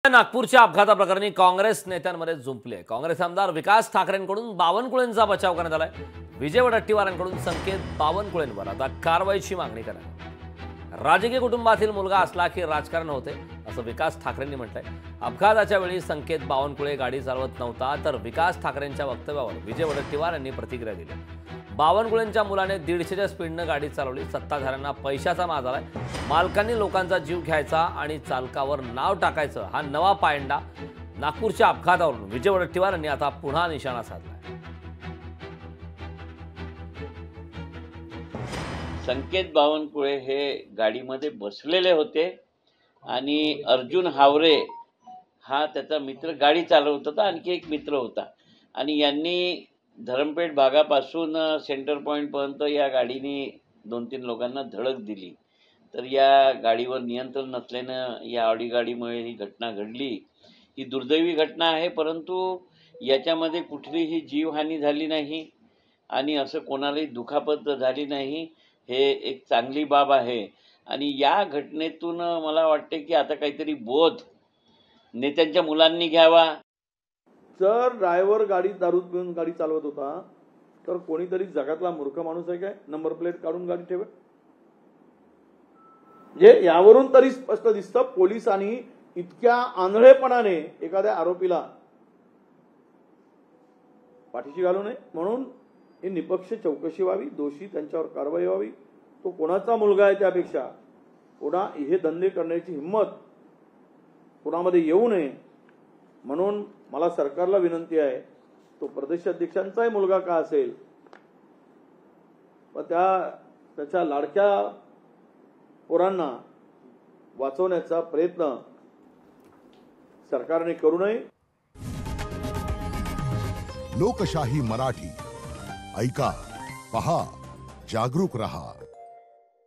नागपूरच्या अपघाताप्रकरणी काँग्रेस नेत्यांमध्ये जुंपले। काँग्रेस आमदार विकास ठाकरेंकडून बावनकुळेंचा बचाव करण्यात आलाय। विजय वडेट्टीवारांकडून संकेत बावनकुळेंवर आता कारवाईची मागणी करण्यात आली। राजकीय कुटुंबातील मुलगा असला की राजकारण होते असं विकास ठाकरेंनी म्हटलंय। अपघाताच्या वेळी संकेत बावनकुळे गाडी चालवत नव्हता, तर विकास ठाकरेंच्या वक्तव्यावर विजय वडेट्टीवार यांनी प्रतिक्रिया दिली। बावनकुळेंच्या मुलाने 150च्या स्पीडनं गाडी चालवली। सत्ताधाऱ्यांना पैशाचा माज आलाय। मालकांनी लोकांचा जीव घ्यायचा आणि चालकावर नाव टाकायचं हा नवा पायंडा। नागपूरच्या अपघातावरून विजय वडेट्टीवार यांनी आता पुन्हा निशाणा साधलाय। संकेत बावनकुळे हे गाडीमध्ये बसलेले होते आणि अर्जुन हावरे हा त्याचा मित्र गाडी चालवत होता, आणखी एक मित्र होता आणि यांनी धरमपेठ भागापासून सेंटर पॉइंट पर्यंत या गाडीने 2-3 लोकांना धडक दिली। तर या गाडीवर नियंत्रण नसल्यानं या ऑडी गाडीमुळे ही घटना घडली। ही दुर्दैवी घटना आहे, परंतु याच्यामध्ये कुठलीही जीवहानी झाली नाही आणि असं कोणालाही दुखापत झाली नाही। हे एक चांगली बाब आहे आणि या घटनेतून मला वाटते की आता काहीतरी बोध नेत्यांच्या मुलांनी घ्यावा। जर ड्रायव्हर गाडी दारू पिऊन गाडी चालवत होता तर कोणीतरी जगातला मूर्ख माणूस आहे काय नंबर प्लेट काढून गाडी ठेवे? जे यावरून तरी स्पष्ट दिसतं पोलिसांनी इतक्या आंधळेपणाने एखाद्या आरोपीला पाठीशी घालू नये, म्हणून ही निपक्ष चौकशी व्हावी, दोषी त्यांच्यावर कारवाई व्हावी। तो कोणाचा मुलगा आहे त्यापेक्षा कोणा हे धंदे करण्याची हिंमत कोणामध्ये येऊ नये, म्हणून मला सरकारला विनंती आहे, तो प्रदेशाध्यक्षांचाही मुलगा का असेल पण त्याच्या लाडक्या पोरांना वाचवण्याचा प्रयत्न सरकारने करू नये। लोकशाही मराठी ऐका, पहा, जागरूक रहा।